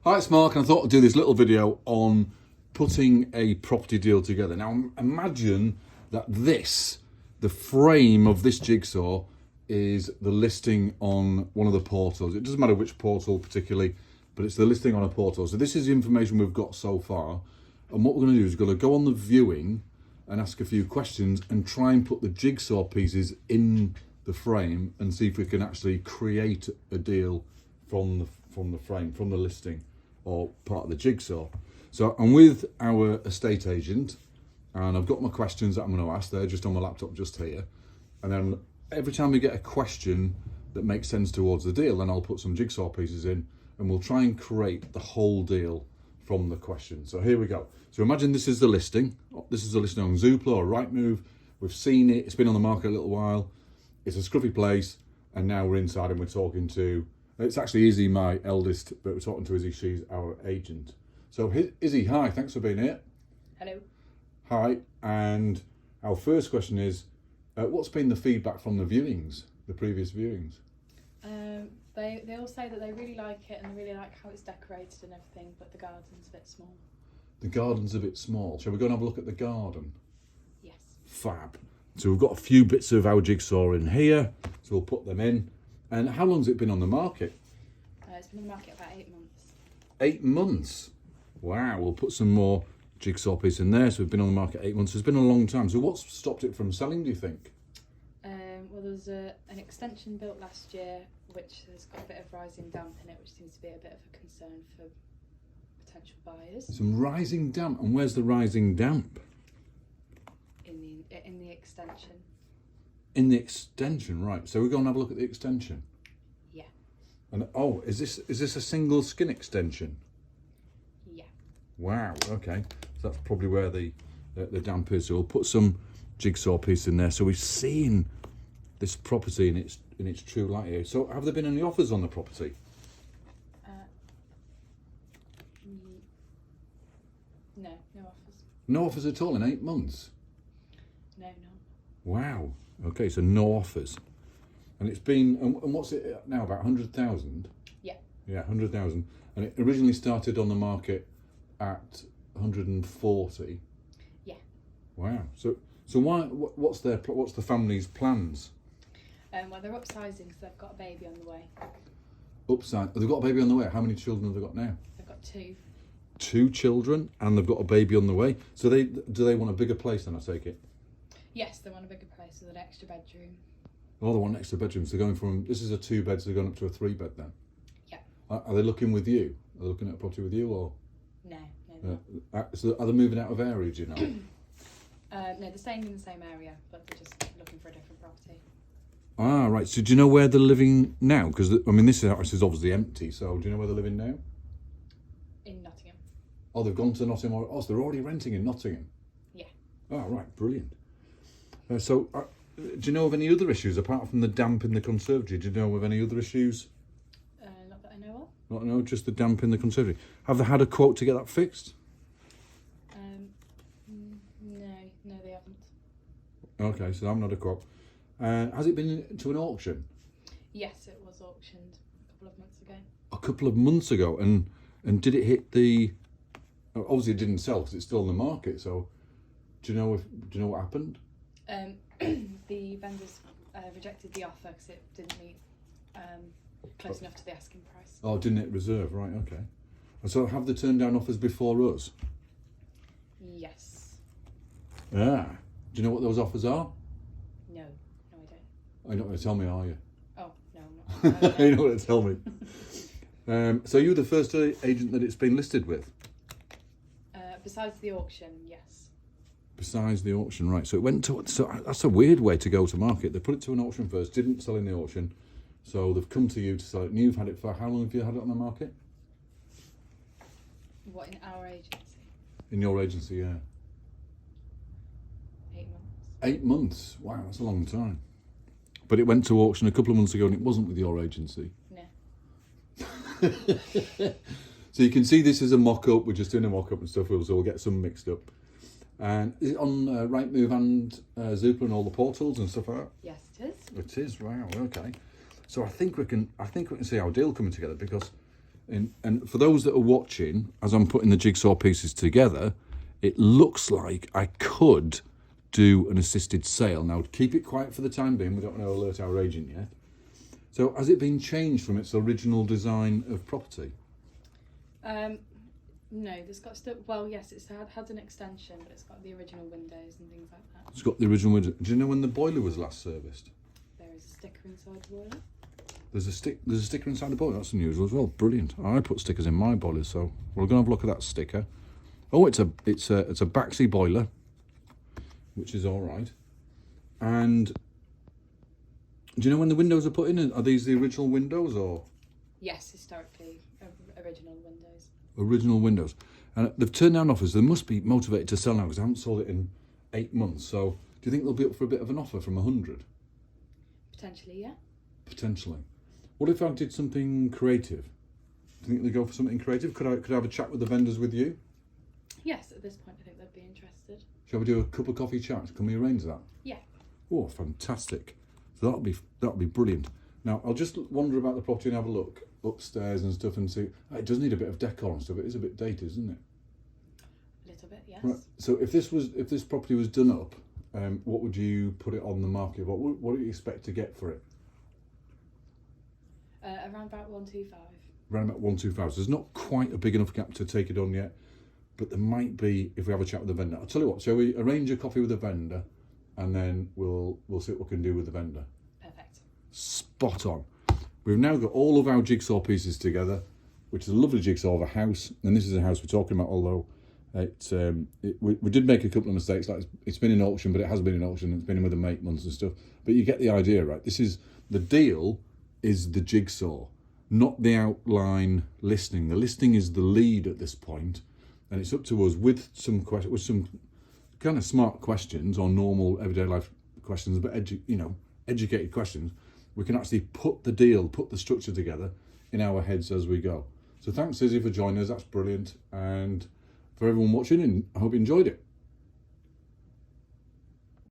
Hi, it's Mark, and I thought I'd do this little video on putting a property deal together. Now, imagine that the frame of this jigsaw is the listing on one of the portals. It doesn't matter which portal particularly, but it's the listing on a portal. So this is the information we've got so far. And what we're going to do is we're going to go on the viewing and ask a few questions and try and put the jigsaw pieces in the frame and see if we can actually create a deal from the frame, from the listing or part of the jigsaw. So I'm with our estate agent and I've got my questions that I'm going to ask. They're just on my laptop just here. And then every time we get a question that makes sense towards the deal, then I'll put some jigsaw pieces in and we'll try and create the whole deal from the question. So here we go. So imagine this is the listing. This is the listing on Zoopla or Rightmove. We've seen it. It's been on the market a little while. It's a scruffy place. And now we're inside and we're talking to, it's actually Izzy, my eldest, but we're talking to Izzy. She's our agent. So Izzy, hi, thanks for being here. Hello. Hi, and our first question is, what's been the feedback from the viewings, the previous viewings? They all say that they really like it and they really like how it's decorated and everything, but the garden's a bit small. The garden's a bit small. Shall we go and have a look at the garden? Yes. Fab. So we've got a few bits of our jigsaw in here, so we'll put them in. And how long's it been on the market? It's been on the market about 8 months. 8 months? Wow, we'll put some more jigsaw pieces in there. So we've been on the market 8 months. It's been a long time. So what's stopped it from selling, do you think? Well, there was an extension built last year, which has got a bit of rising damp in it, which seems to be a bit of a concern for potential buyers. Some rising damp. And where's the rising damp? In the extension. In the extension, right. So we're going to have a look at the extension. Yeah. And oh, is this a single skin extension? Yeah. Wow. Okay. So that's probably where the damp is. So we'll put some jigsaw piece in there. So we've seen this property in its true light here. So have there been any offers on the property? No offers. No offers at all in 8 months. No. Wow. Okay. So no offers. And it's been, and what's it now, about 100,000? Yeah. Yeah, 100,000. And it originally started on the market at 140. Yeah. Wow. So why? What's the family's plans? Well, they're upsizing, so they've got a baby on the way. Upside. They've got a baby on the way. How many children have they got now? They've got 2. 2 children, and they've got a baby on the way. So do they want a bigger place? Then I take it. Yes, they want a bigger place with an extra bedroom. Oh, they want extra bedrooms. They're going from, this is a 2-bed, so they're going up to a 3-bed then. Yeah. Are they looking with you? Are they looking at a property with you, or? No. So are they moving out of area? Do you know? No, they're staying in the same area, but they're just looking for a different property. Ah, right. So do you know where they're living now? Because I mean, this house is obviously empty. So do you know where they're living now? In Nottingham. Oh, they've gone to Nottingham. Oh, so they're already renting in Nottingham. Yeah. Oh, right. Brilliant. So do you know of any other issues apart from the damp in the conservatory? Do you know of any other issues? Not that I know Not no, just the damp in the conservatory. Have they had a quote to get that fixed? No, they haven't. Okay, so I'm not a quote. Has it been to an auction? Yes, it was auctioned a couple of months ago. A couple of months ago, and did it hit the? Obviously, it didn't sell because it's still in the market. So, do you know what happened? The vendors rejected the offer because it didn't meet close enough to the asking price. Oh, didn't it reserve? Right, okay. And so have they turned down offers before us? Yes. Ah. Do you know what those offers are? No, I don't. You're not going to tell me, are you? Oh, no, I'm not. You're not going to tell me. So you're the first agent that it's been listed with? Besides the auction, yes. Besides the auction, right. So it went to, so that's a weird way to go to market. They put it to an auction first, didn't sell in the auction. So they've come to you to sell it. And you've had it for, how long have you had it on the market? What, in our agency? In your agency, yeah. 8 months. 8 months. Wow, that's a long time. But it went to auction a couple of months ago and it wasn't with your agency. No. So you can see this is a mock-up. We're just doing a mock-up and stuff, so we'll get some mixed up. And is it on Rightmove and Zoopla and all the portals and stuff like that? Yes, it is. It is. Wow. Okay. So I think we can see our deal coming together because And for those that are watching, as I'm putting the jigsaw pieces together, it looks like I could do an assisted sale. Now, keep it quiet for the time being. We don't want to alert our agent yet. So has it been changed from its original design of property? No, there's got still. Well, yes, it's had an extension, but it's got the original windows and things like that. It's got the original window. Do you know when the boiler was last serviced? There is a sticker inside the boiler. There's a sticker inside the boiler. That's unusual as well. Brilliant. I put stickers in my boilers, so we're going to have a look at that sticker. Oh, it's a Baxi boiler, which is all right. And do you know when the windows are put in? Are these the original windows or? Yes, historically original windows. Original windows. And they've turned down offers. They must be motivated to sell now because I haven't sold it in 8 months. So do you think they'll be up for a bit of an offer from 100? Potentially, yeah. Potentially. What if I did something creative? Do you think they'd go for something creative? Could I have a chat with the vendors with you? Yes, at this point I think they'd be interested. Shall we do a cup of coffee chat? Can we arrange that? Yeah. Oh, fantastic. So that'll be brilliant. Now, I'll just wander about the property and have a look upstairs and stuff and see. It does need a bit of decor and stuff. It is a bit dated, isn't it? A little bit, yes. Right. So if this property was done up, what would you put it on the market? What do you expect to get for it? Around about 125. Around about 125. So there's not quite a big enough gap to take it on yet, but there might be if we have a chat with the vendor. I'll tell you what. Shall we arrange a coffee with the vendor, and then we'll see what we can do with the vendor. Perfect. Spot on. We've now got all of our jigsaw pieces together, which is a lovely jigsaw of a house. And this is a house we're talking about, although we did make a couple of mistakes. Like it's been in auction, but it has been in auction. It's been in with the 8 months and stuff. But you get the idea, right? The deal is the jigsaw, not the outline listing. The listing is the lead at this point, and it's up to us with some kind of smart questions or normal everyday life questions, but educated questions. We can actually put the structure together in our heads as we go. So thanks, Izzy, for joining us. That's brilliant. And for everyone watching, and I hope you enjoyed it.